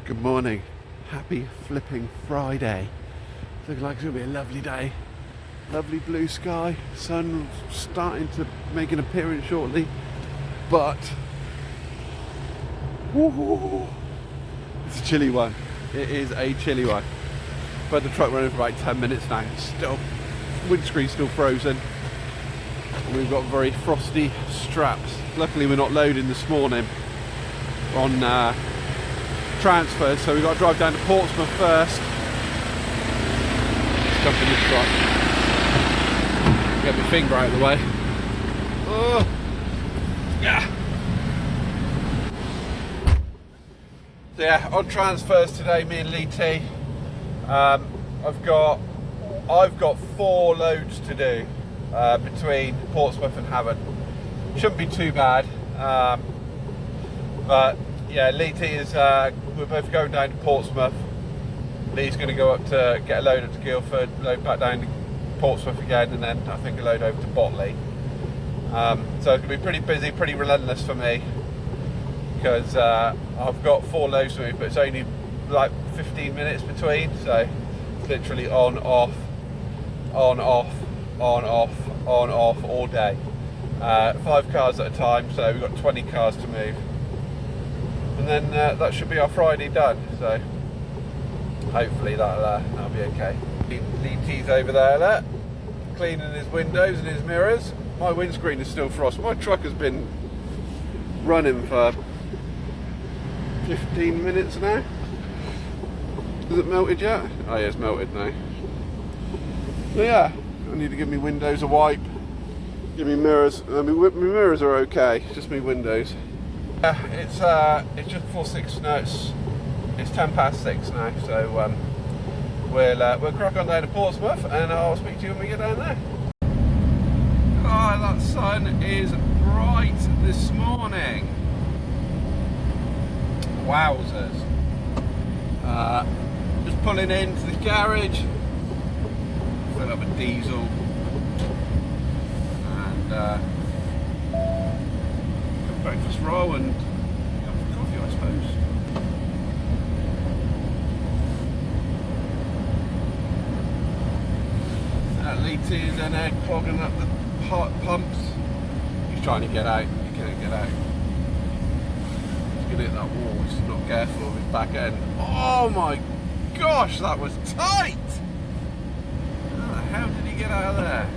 Good morning. Happy flipping Friday. It's looking like it's going to be a lovely day. Lovely blue sky. Sun starting to make an appearance shortly. But it's a chilly one. It is a chilly one. But the truck running for about 10 minutes now. Still, windscreen's still frozen. We've got very frosty straps. Luckily we're not loading this morning on transfers, so we've got to drive down to Portsmouth first. Let's jump in this truck. Get my finger out of the way. Oh, yeah. So yeah, on transfers today, me and Lee T. I've got 4 loads to do between Portsmouth and Havant. Shouldn't be too bad, but yeah, Lee T is. We're both going down to Portsmouth. Lee's going to go up to get a load up to Guildford, load back down to Portsmouth again, and then I think a load over to Botley. So it's going to be pretty busy, pretty relentless for me, because I've got 4 loads to move, but it's only like 15 minutes between, so it's literally on, off, on, off, on, off, on, off all day. 5 cars at a time, so we've got 20 cars to move. And then that should be our Friday done, so hopefully that'll be okay. Lee T's over there, cleaning his windows and his mirrors. My windscreen is still frost. My truck has been running for 15 minutes now. Is it melted yet? Oh yeah, it's melted now. So yeah, I need to give me windows a wipe. Give me mirrors. I mean, my mirrors are okay, just me windows. It's just before 6 now. It's 10 past 6 now, so we'll crack on down to Portsmouth, and I'll speak to you when we get down there. Oh, that sun is bright this morning. Wowzers! Just pulling into the garage, fill up a diesel, and breakfast roll and coffee, I suppose. Lee T is in there clogging up the pumps. He's trying to get out. He can't get out. He's going to hit that wall. He's not careful of his back end. Oh my gosh, that was tight! How the hell did he get out of there?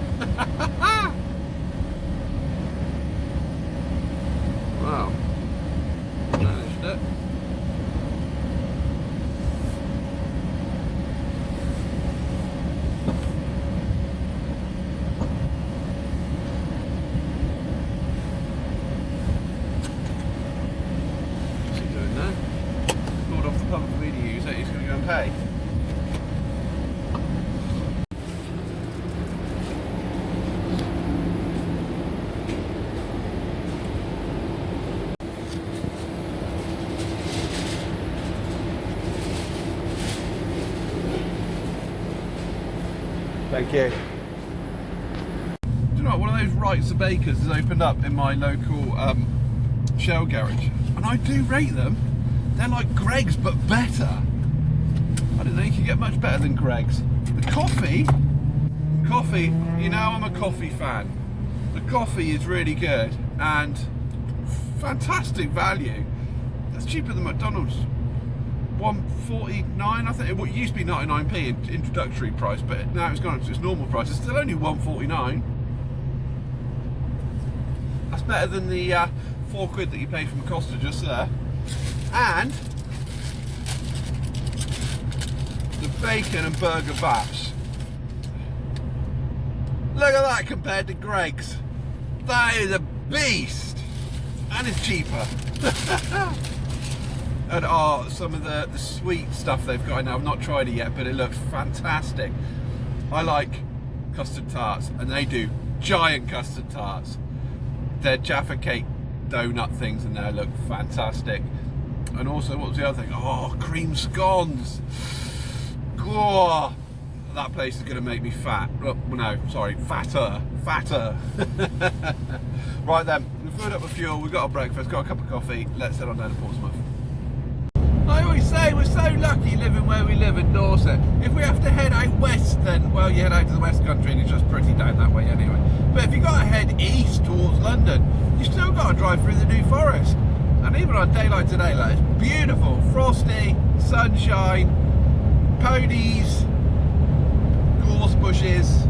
Wow. Managed it. What's he doing there? Pulled off the pump for me to use it, he's going to go and pay. Thank you. Do you know what? One of those Wrights of Bakers has opened up in my local Shell garage, and I do rate them. They're like Greggs but better. I didn't know you could get much better than Greggs. The coffee, you know I'm a coffee fan. The coffee is really good and fantastic value. That's cheaper than McDonald's. $1.49, I think. It used to be 99p introductory price, but now it's gone up to its normal price. It's still only $1.49. That's better than the £4 that you pay from Costa just there. And the bacon and burger batch. Look at that compared to Greggs. That is a beast, and it's cheaper. And some of the sweet stuff they've got in there. I've not tried it yet, but it looks fantastic. I like custard tarts, and they do giant custard tarts. Their Jaffa cake donut things in there look fantastic. And also, what was the other thing? Oh, cream scones. Oh, that place is going to make me fat. Oh, no, sorry, fatter. Right then, we've filled up with fuel, we've got our breakfast, got a cup of coffee. Let's head on down to Portsmouth. I always say say we're so lucky living where we live in Dorset. If we have to head out west, then, well, you head out to the West Country and it's just pretty down that way anyway. But if you got to head east towards London, you still got to drive through the New Forest. And even on a day like today, like, it's beautiful, frosty, sunshine, ponies, gorse bushes.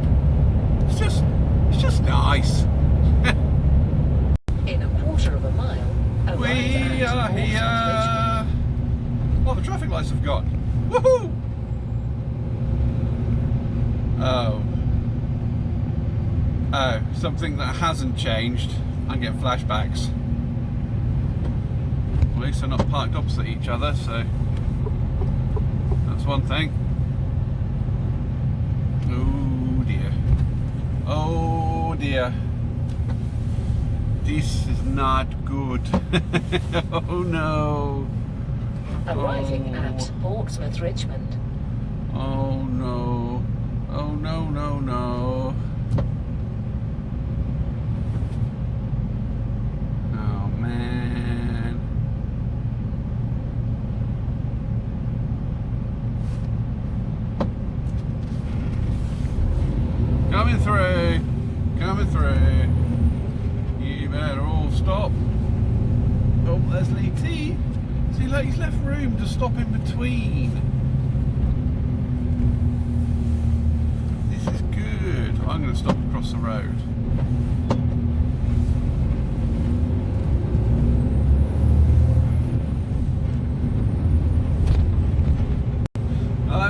It's just nice. In a quarter of a mile, we are here. Oh, the traffic lights have gone. Woohoo! Oh, something that hasn't changed. I'm getting flashbacks. At least they're not parked opposite each other, so that's one thing. Oh dear. Oh dear. This is not good. Oh no. Arriving at Portsmouth, Richmond. Oh no. Oh no, no, no. Oh man. Coming through. Coming through. You better all stop. Oh, there's Lee T. See, look, he's left room to stop in between. This is good. I'm going to stop across the road.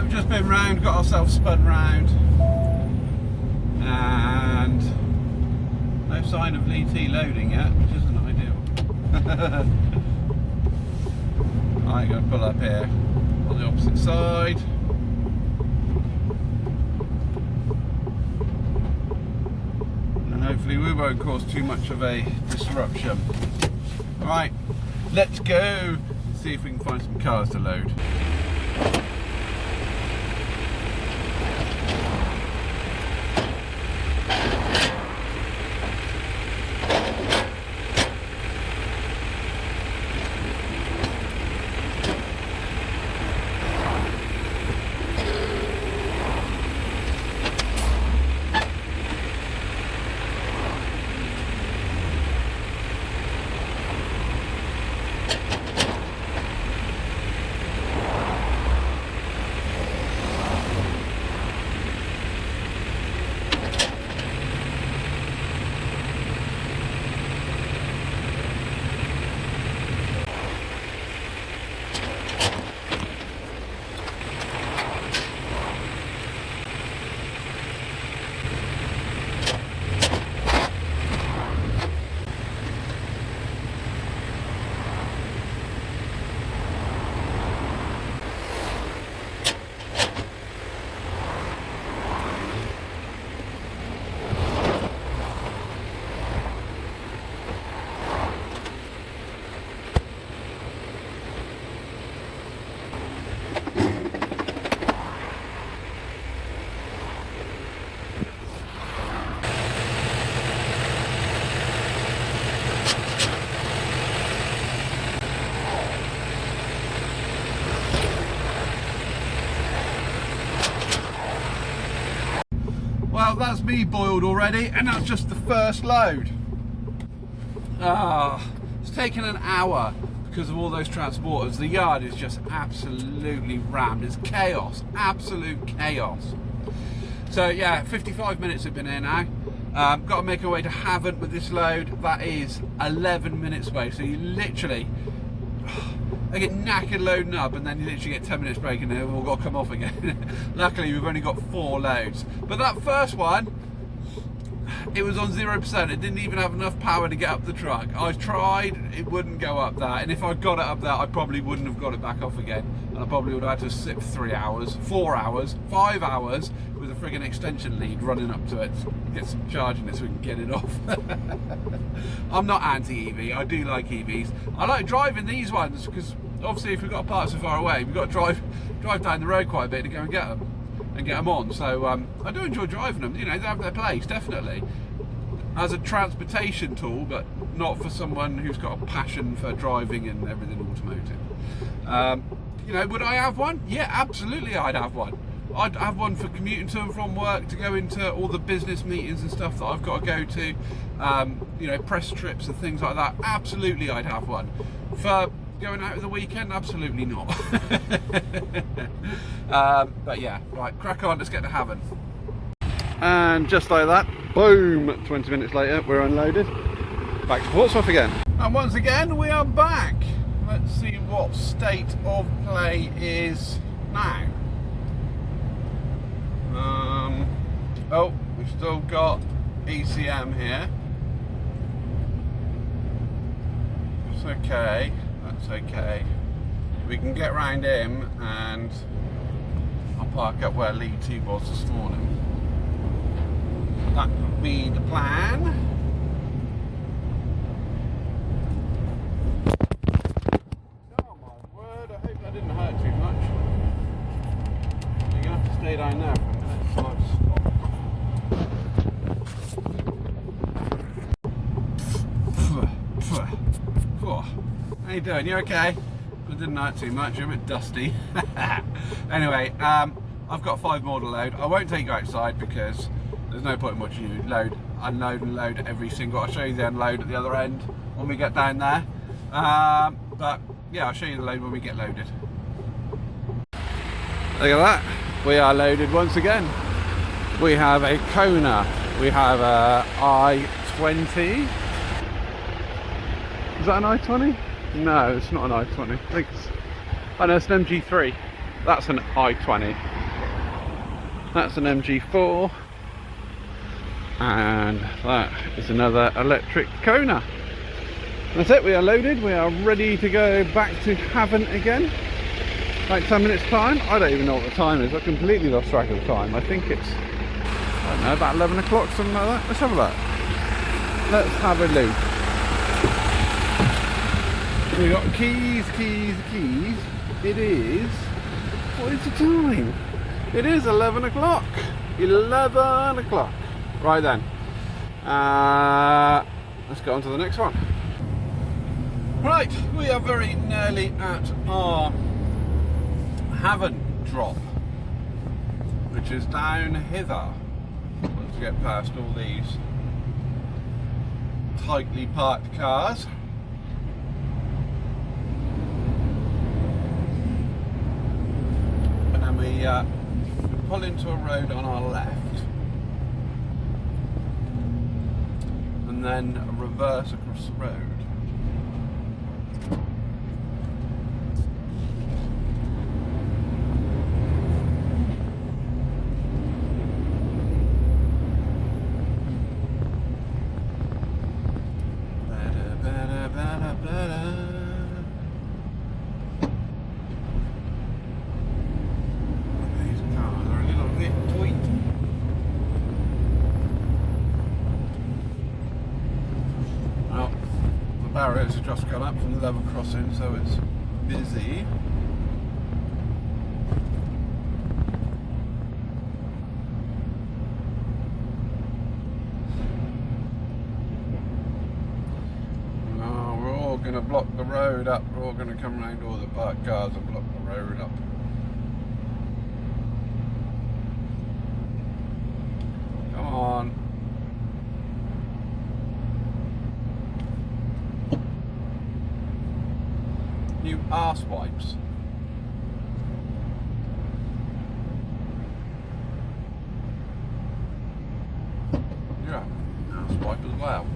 We've just been round, got ourselves spun round. And no sign of Lee T loading yet, which isn't ideal. I'm going to pull up here on the opposite side. And hopefully we won't cause too much of a disruption. Alright, let's go see if we can find some cars to load. Well, that's me boiled already, and that's just the first load. It's taken an hour because of all those transporters. The yard is just absolutely rammed. It's chaos, absolute chaos. So yeah, 55 minutes have been here now. Got to make our way to Havant with this load. That is 11 minutes away. So you literally, I get knackered loading up, and then you literally get 10 minutes break, and then we've all got to come off again. Luckily, we've only got 4 loads. But that first one, it was on 0%. It didn't even have enough power to get up the truck. I tried, it wouldn't go up that. And if I got it up there, I probably wouldn't have got it back off again. And I probably would have had to sit for 3 hours, 4 hours, 5 hours with a friggin' extension lead running up to it to get some charge in it so we can get it off. I'm not anti-EV, I do like EVs. I like driving these ones because obviously if we've got to park so far away, we've got to drive down the road quite a bit to go and get them on. So I do enjoy driving them. You know, they have their place, definitely, as a transportation tool, but not for someone who's got a passion for driving and everything automotive. you know, would I have one? Yeah, absolutely I'd have one. I'd have one for commuting to and from work, to go into all the business meetings and stuff that I've got to go to, you know, press trips and things like that. Absolutely I'd have one. For going out of the weekend, absolutely not. But yeah, right, crack on, let's get to Havant. And just like that, boom, 20 minutes later, we're unloaded. Back to Portsmouth again. And once again, we are back. Let's see what state of play is now. Oh, we've still got ECM here. It's okay, that's okay. We can get round him and I'll park up where Lee T was this morning. That would be the plan. Oh my word, I hope that didn't hurt too much. You're going to have to stay down there for a minute. So I've stopped. How you doing? You okay? It didn't hurt too much, you're a bit dusty. Anyway, I've got 5 more to load. I won't take you outside because there's no point in watching you load, unload and load every single. I'll show you the unload at the other end when we get down there. But yeah, I'll show you the load when we get loaded. Look at that, we are loaded once again. We have a Kona, we have a i20. Is that an i20? No, it's not an i20. I think it's, oh no, it's an MG3. That's an i20. That's an MG4. And that is another electric Kona. That's it, we are loaded. We are ready to go back to Havant again. Like 10 minutes time. I don't even know what the time is. I completely lost track of the time. I think it's, I don't know, about 11 o'clock, something like that. Let's have a look. Let's have a look. We got keys. It is, what is the time? It is 11 o'clock. 11 o'clock. Right then. Let's go on to the next one. Right, we are very nearly at our Havant drop, which is down hither. Let's get past all these tightly parked cars. And then we pull into a road on our left and then reverse across the road. Barriers have just gone up from the level crossing, so it's busy. Oh, we're all going to block the road up. We're all going to come around all the parked cars and block the road up. Come on. New arse wipes. Yeah, arse wipe as well.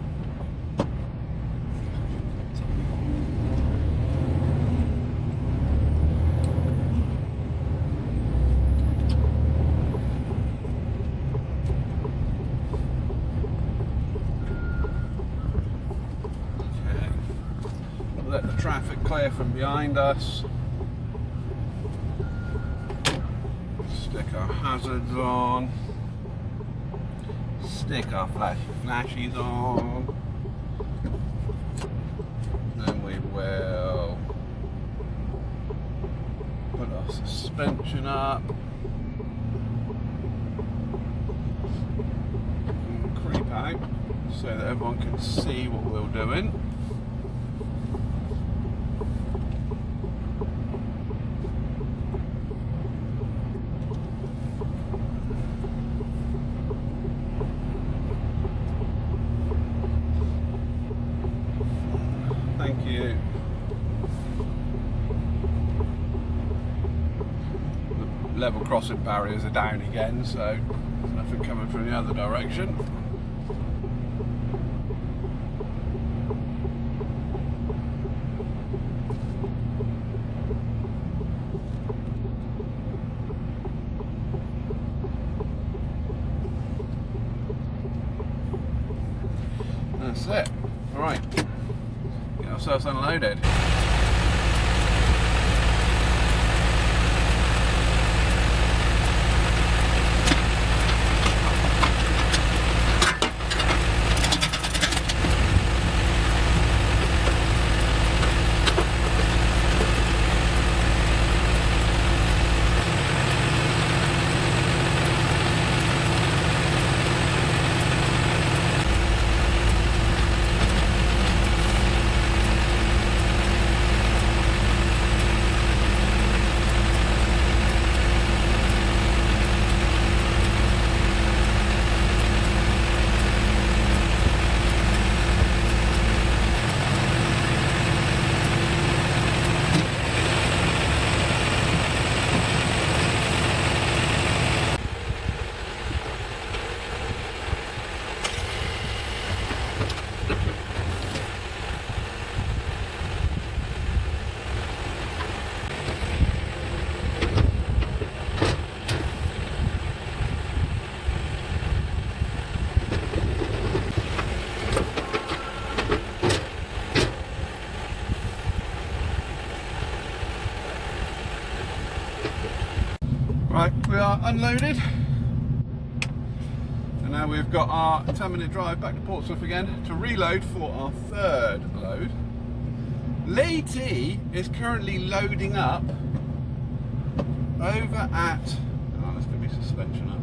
Let the traffic clear from behind us. Stick our hazards on. Stick our flashies on. Then we will put our suspension up. And creep out so that everyone can see what we're doing. level crossing barriers are down again, so nothing coming from the other direction. That's it. Alright, get ourselves unloaded. Right, we are unloaded, and now we've got our 10-minute drive back to Portsmouth again to reload for our third load. Lady is currently loading up over at, oh, let's give me suspension up.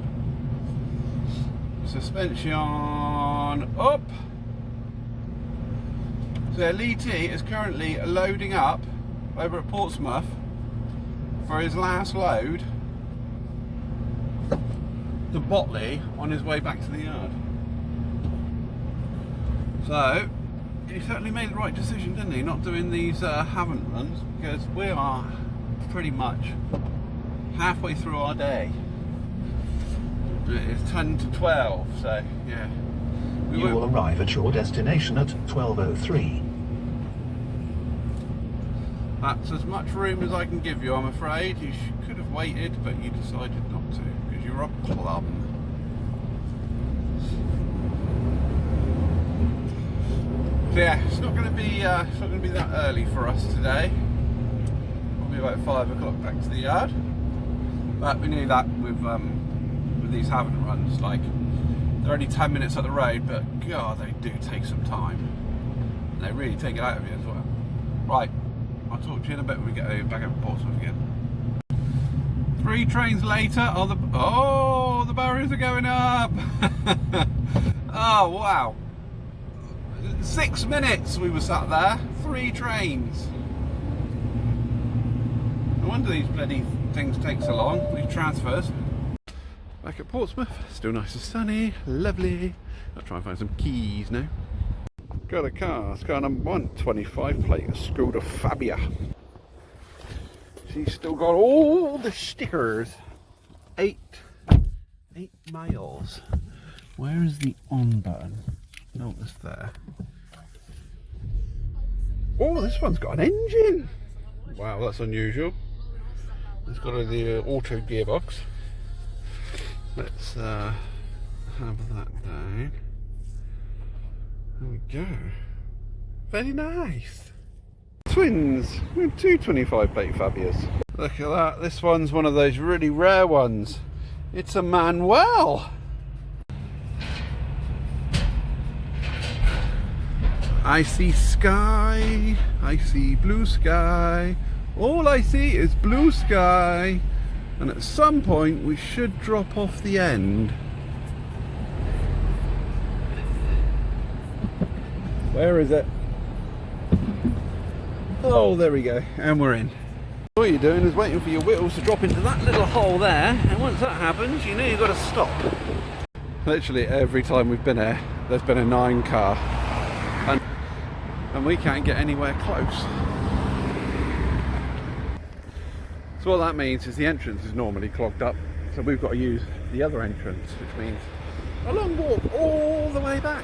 Suspension up. So Lee T is currently loading up over at Portsmouth for his last load to Botley on his way back to the yard. So he certainly made the right decision, didn't he, not doing these haven't runs, because we are pretty much halfway through our day. It's 10 to 12, so yeah. You will arrive at your destination at 12:03. That's as much room as I can give you, I'm afraid. You could have waited, but you decided not to, because you're a plum. So yeah, it's not going to be that early for us today. Probably about 5 o'clock back to the yard. But we knew that with these haven't runs. Like, they're only 10 minutes up the road, but God, they do take some time. And they really take it out of you as well. Right, I'll talk to you in a bit when we get back over to Portsmouth again. 3 trains later, the barriers are going up. Oh wow, 6 minutes we were sat there, 3 trains. No wonder these bloody things take so long, these transfers. Back at Portsmouth, still nice and sunny, lovely. I'll try and find some keys now. Got a car, it's car number 1, 25 plate, a Skoda Fabia. She's still got all the stickers. 8 miles. Where is the on button? No, it's there. Oh, this one's got an engine. Wow, that's unusual. It's got the auto gearbox. Let's have that down. There we go. Very nice. Twins. We have 2 25 plate Fabias. Look at that. This one's one of those really rare ones. It's a Manuel. I see sky. I see blue sky. All I see is blue sky. And at some point we should drop off the end. Where is it? Oh, there we go, and we're in. All you're doing is waiting for your wheels to drop into that little hole there, and once that happens, you know you've got to stop. Literally every time we've been here, there's been a 9 car, and we can't get anywhere close. So what that means is the entrance is normally clogged up, so we've got to use the other entrance, which means a long walk all the way back,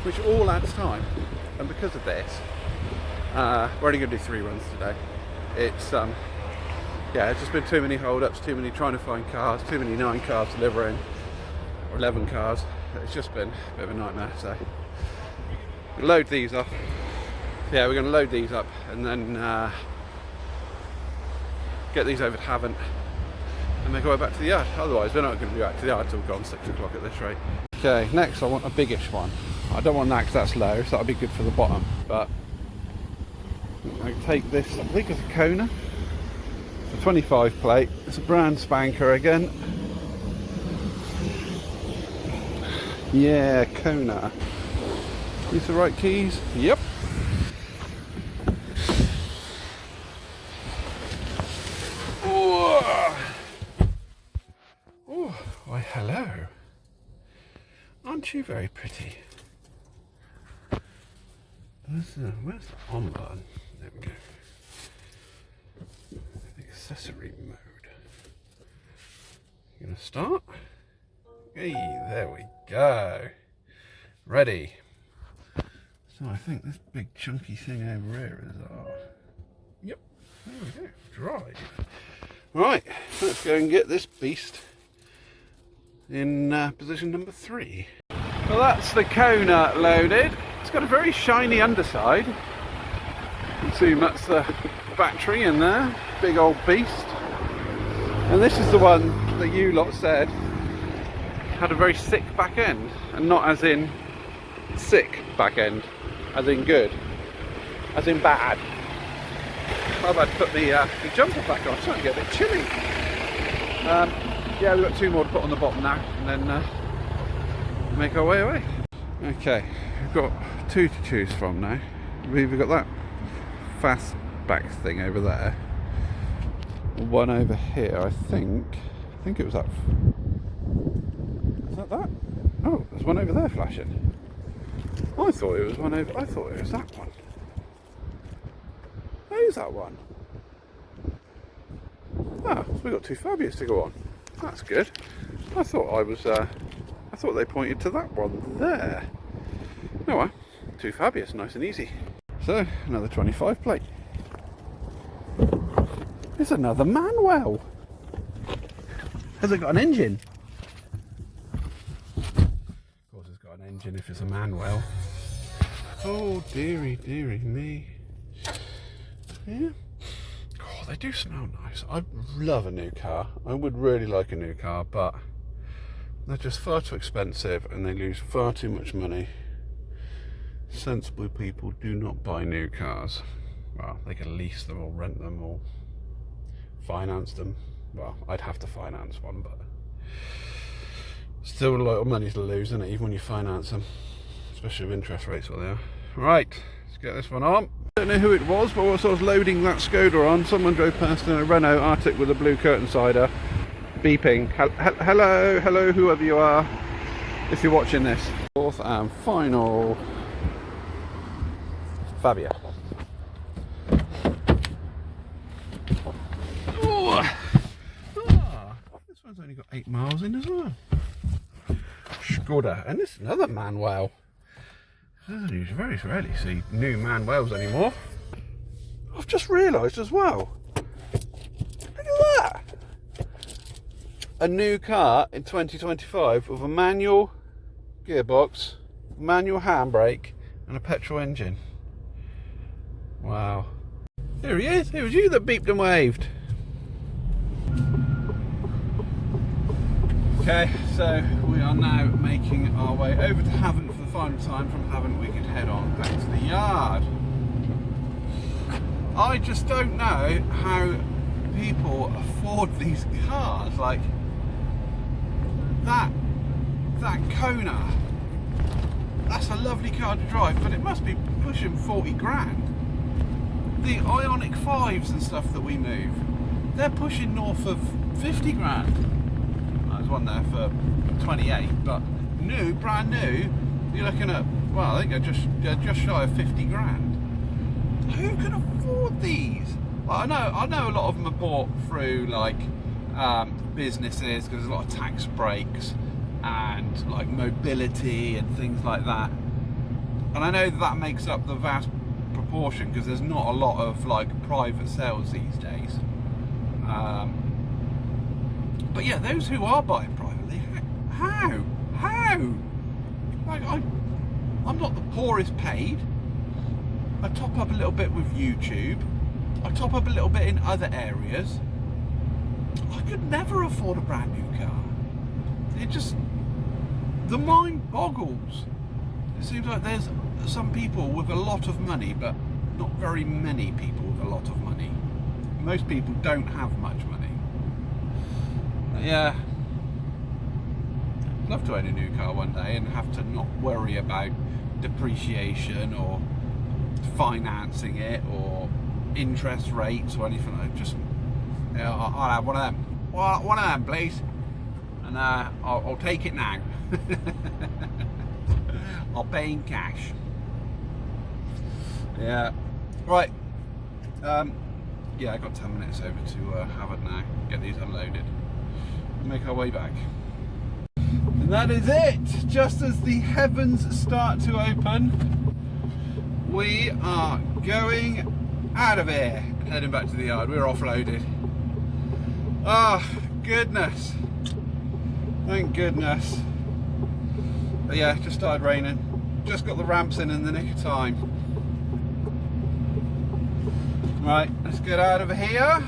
which all adds time. And because of this, we're only going to do 3 runs today. It's yeah, it's just been too many hold-ups, too many trying to find cars, too many 9 cars delivering, or 11 cars. It's just been a bit of a nightmare. So we'll load these up. Yeah, we're going to load these up and then get these over to Havant and then go back to the yard. Otherwise we're not going to be back to the yard until we've gone 6 o'clock at this rate. Okay, next I want a biggish one. I don't want that because that's low, so that'll be good for the bottom, but I take this, I think it's a Kona. It's a 25 plate, it's a brand spanker again. Yeah, Kona. These the right keys? Yep. Oh, why hello. Aren't you very pretty? Where's the on button? There we go. The accessory mode. You gonna start? Hey, there we go. Ready. So I think this big chunky thing over here is our... Yep, there we go. Drive. Right, let's go and get this beast in position number 3. Well, that's the Kona loaded. It's got a very shiny underside. You can see that's the battery in there, big old beast. And this is the one that you lot said had a very sick back end, and not as in sick back end, as in good, as in bad. I've had to put the jumper back on, it's starting to get a bit chilly. Yeah, we've got 2 more to put on the bottom now, and then make our way away. Okay, we've got 2 to choose from now. We've got that fast back thing over there, one over here. I think it was that. Is that that? Oh, there's one over there flashing. I thought it was one over. I thought it was that one. Who's that one? Ah, so we've got 2 Fabias to go on. That's good. I thought they pointed to that one there. Oh well, 2 Fabias, nice and easy. So, another 25 plate. It's another Manuel. Has it got an engine? Of course it's got an engine if it's a Manuel. Oh dearie, dearie me. Yeah. Oh, they do smell nice. I love a new car. I would really like a new car, but they're just far too expensive and they lose far too much money. Sensible people do not buy new cars. Well, they can lease them or rent them or finance them. Well, I'd have to finance one, but still a lot of money to lose, isn't it, even when you finance them, especially with interest rates what they are. Right, let's get this one on. I don't know who it was, but whilst I was loading that Skoda on, someone drove past in a Renault Arctic with a blue curtain cider, beeping. Hello, whoever you are, if you're watching this. 4th and final Fabia. This one's only got 8 miles in as well. Skoda, and this is another Manuel. You very rarely see new Manuels anymore. I've just realised as well. Look at that! A new car in 2025 with a manual gearbox, manual handbrake, and a petrol engine. Wow. There he is. It was you that beeped and waved. Okay, so we are now making our way over to Havant for the final time. From Havant we can head on back to the yard. I just don't know how people afford these cars. Like that Kona, that's a lovely car to drive, but it must be pushing 40 grand. The Ioniq 5s and stuff that we move, they're pushing north of 50 grand. There's one there for 28, but new, brand new, you're looking at, well, I think they're just shy of 50 grand. Who can afford these? I know a lot of them are bought through like businesses, because there's a lot of tax breaks and like mobility and things like that. And I know that makes up the vast proportion, because there's not a lot of like private sales these days. But yeah, those who are buying privately, how? Like I'm not the poorest paid. I top up a little bit with YouTube. I top up a little bit in other areas. I could never afford a brand new car. The mind boggles. It seems like there's some people with a lot of money, but not very many people with a lot of money. Most people don't have much money. Yeah. I'd love to own a new car one day and have to not worry about depreciation or financing it or interest rates or anything. I'll have one of them. One of them, please. And I'll take it now. I'll pay in cash. Yeah. Right. Yeah, I got 10 minutes over to have it now. Get these unloaded. Make our way back. And that is it. Just as the heavens start to open, we are going out of here. Heading back to the yard. We're offloaded. Oh, goodness. Thank goodness. But yeah, just started raining. Just got the ramps in the nick of time. Right, let's get out of here.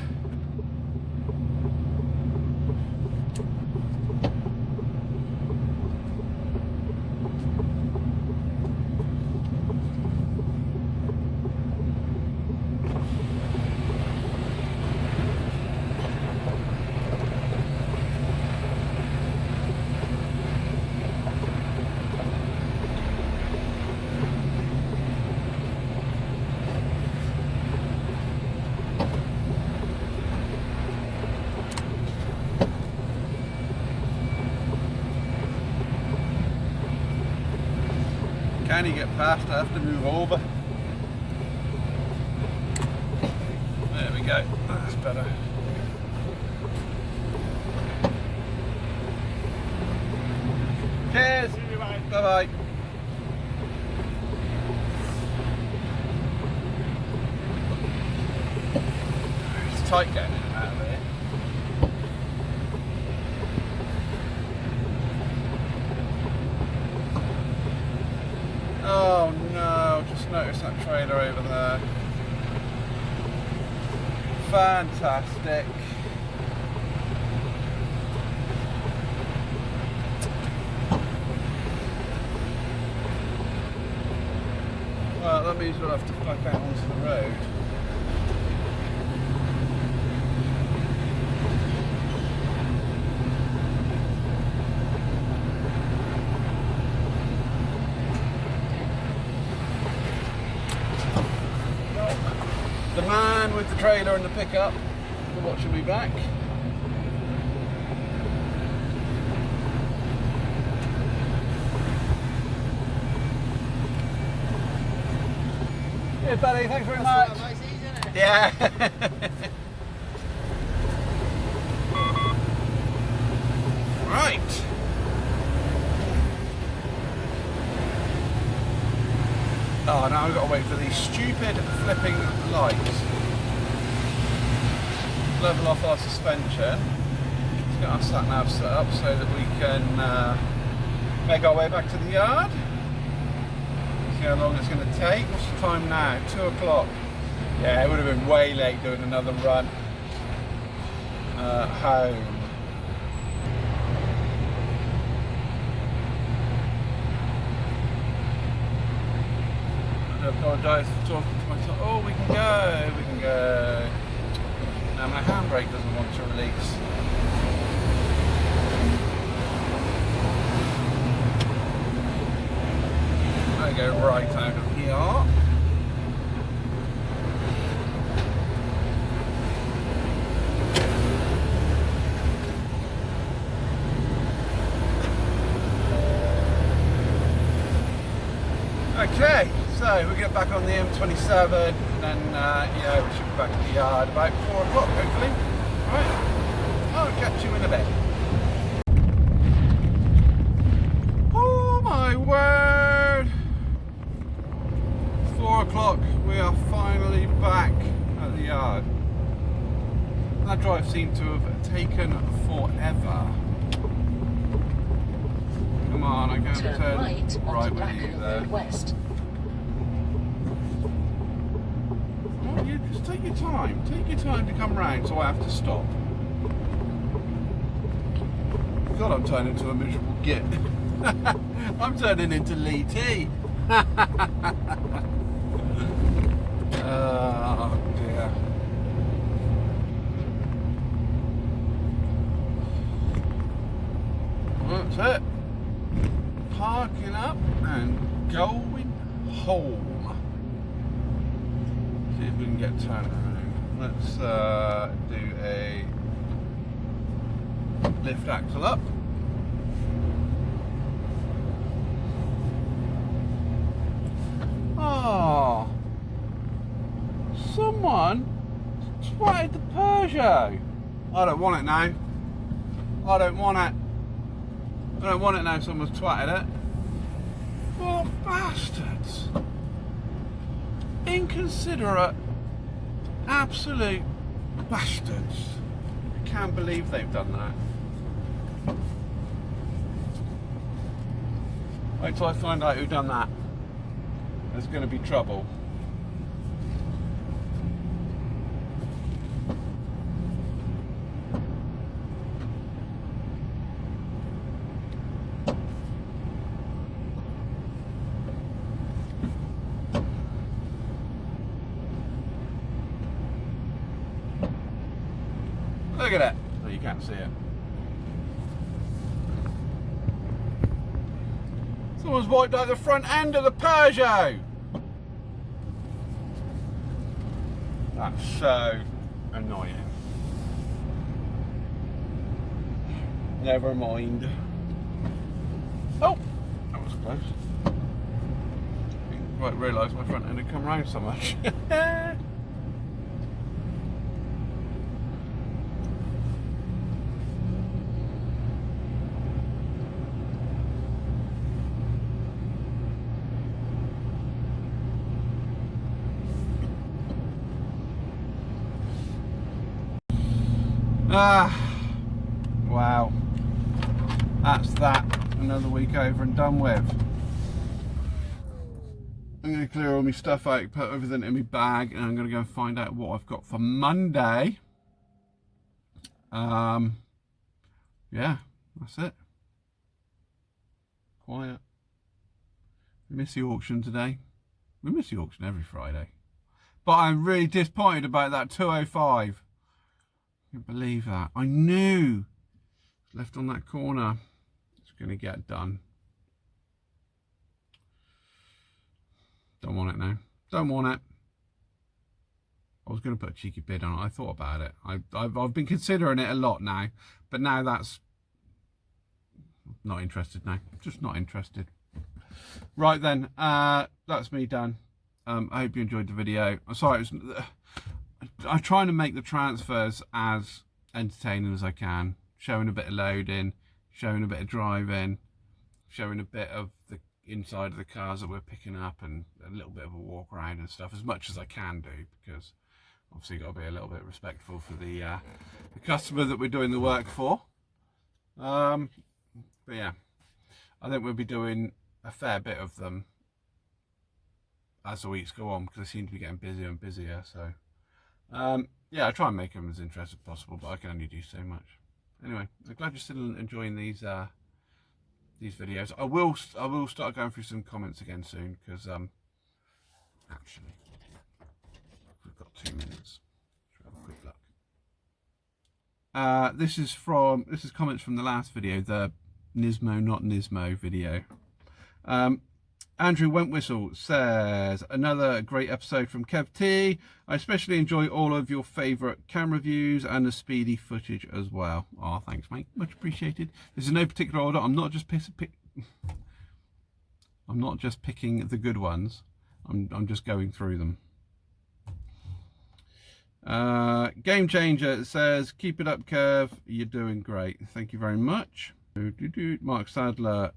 Can you get past? I have to move over. There we go. That's better. Cheers. Bye bye. It's tight getting in and out of here. Oh no, just noticed that trailer over there. Fantastic. Well, that means we'll have to back out onto the road. The man with the trailer and the pickup are watching me back. Cheers, buddy. Thanks very much. Nice, isn't it? Yeah. Right. Oh, now I've got to wait for these stupid flipping lights. Level off our suspension. Let's get our sat nav set up so that we can make our way back to the yard. See how long it's going to take. What's the time now? 2 o'clock. Yeah, it would have been way late doing another run home. I apologise for talking to myself. Oh, we can go. Now my handbrake doesn't want to release. I go right out of here. Okay, so So we get back on the M27, and then yeah, we should be back at the yard about 4 o'clock, hopefully. Right, I'll catch you in a bit. Oh my word! 4 o'clock, we are finally back at the yard. That drive seemed to have taken forever. Come on, I can't turn right with you there. West. Well, you just take your time. Take your time to come round, so I have to stop. God, I'm turning into a miserable git. I'm turning into Lee T. Oh dear. That's it. Parking up and going home. See if we can get turned around. Let's do a lift axle up. Oh, someone twatted the Peugeot. I don't want it now. I don't want it. I don't want it now, someone's twatted it. Oh, bastards. Inconsiderate, absolute bastards. I can't believe they've done that. Wait till I find out who done that. There's going to be trouble. Look at that. Oh, you can't see it. Someone's wiped out the front end of the Peugeot. That's so annoying. Never mind. Oh, that was close. Didn't quite realise my front end had come round so much. Wow, that's that, another week over and done with. I'm going to clear all my stuff out, put everything in my bag, and I'm going to go and find out what I've got for Monday. Yeah, that's it. Quiet. We miss the auction today. We miss the auction every Friday. But I'm really disappointed about that 205. I can't believe that. I knew left on that corner it's going to get done. Don't want it now. Don't want it. I was going to put a cheeky bid on it. I thought about it. I've been considering it a lot now, but now that's not interested now. Just not interested. Right then, that's me done. I hope you enjoyed the video. I'm sorry, I'm trying to make the transfers as entertaining as I can, showing a bit of loading, showing a bit of driving, showing a bit of the inside of the cars that we're picking up, and a little bit of a walk around and stuff, as much as I can do, because obviously got to be a little bit respectful for the customer that we're doing the work for. But yeah, I think we'll be doing a fair bit of them as the weeks go on, because they seem to be getting busier and busier. So yeah, I try and make them as interesting as possible, but I can only do so much. Anyway, I'm glad you're still enjoying these videos. I will start going through some comments again soon, because actually we've got 2 minutes. Let's have a quick look. This is comments from the last video, the Nismo not Nismo video. Andrew Wentwhistle says, another great episode from Kev T. I especially enjoy all of your favourite camera views and the speedy footage as well. Oh, thanks, mate. Much appreciated. This is no particular order. I'm not just picking the good ones. I'm just going through them. Game Changer says, keep it up, Kev. You're doing great. Thank you very much. Mark Sadler,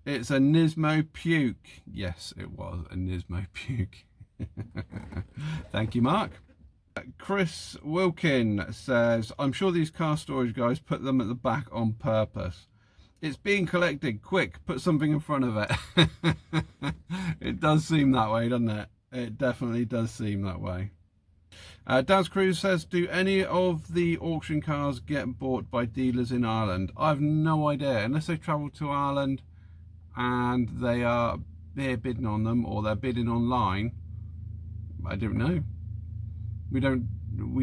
it's a Nismo puke. Yes, it was a Nismo puke. Thank you, Mark. Chris Wilkin says, I'm sure these car storage guys put them at the back on purpose. It's being collected. Quick, put something in front of it. It does seem that way, doesn't it? It definitely does seem that way. Daz Cruz says, do any of the auction cars get bought by dealers in Ireland? I have no idea, unless they travel to Ireland and they're bidding on them, or they're bidding online. I don't know. We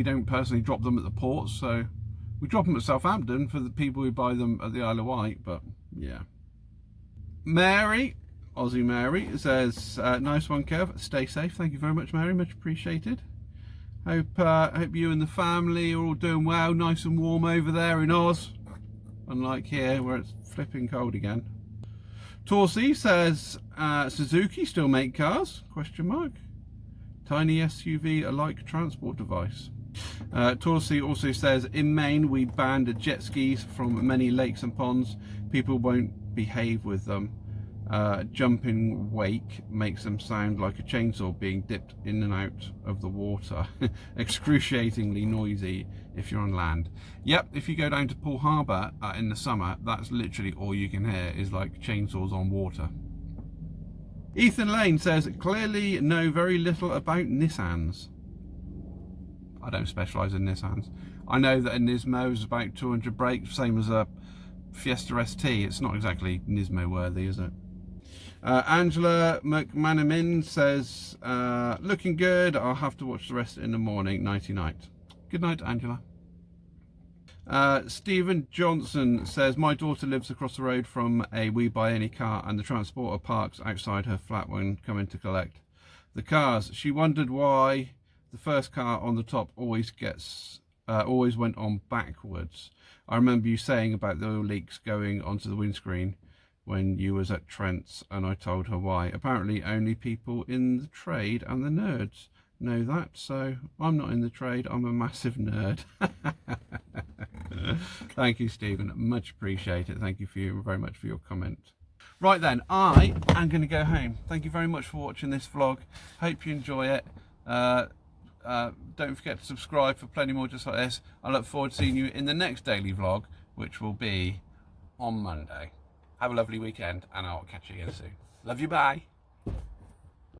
don't personally drop them at the ports, so we drop them at Southampton for the people who buy them at the Isle of Wight. But yeah. Mary, Aussie Mary, says, nice one, Kev. Stay safe. Thank you very much, Mary. Much appreciated. Hope you and the family are all doing well. Nice and warm over there in Oz, unlike here where it's flipping cold again. Torsi says, Suzuki still make cars? Question mark. Tiny SUV alike transport device. Torsi also says, in Maine we banned jet skis from many lakes and ponds. People won't behave with them. Jumping wake makes them sound like a chainsaw being dipped in and out of the water. Excruciatingly noisy if you're on land. Yep, if you go down to Poole Harbour in the summer, that's literally all you can hear is like chainsaws on water. Ethan Lane says, clearly know very little about Nissans. I don't specialise in Nissans. I know that a Nismo is about 200 brakes, same as a Fiesta ST. It's not exactly Nismo worthy, is it? Angela McManamin says, looking good. I'll have to watch the rest in the morning. Nighty night. Good night, Angela. Stephen Johnson says, my daughter lives across the road from a We Buy Any car, and the transporter parks outside her flat when coming to collect the cars. She wondered why the first car on the top always went on backwards. I remember you saying about the oil leaks going onto the windscreen when you was at Trent's, and I told her why. Apparently only people in the trade and the nerds know that, so I'm not in the trade, I'm a massive nerd. Thank you, Stephen, much appreciated. Thank you very much for your comment. Right then, I am going to go home. Thank you very much for watching this vlog. Hope you enjoy it. Don't forget to subscribe for plenty more just like this. I look forward to seeing you in the next daily vlog, which will be on Monday. Have a lovely weekend, and I'll catch you again soon. Love you, bye.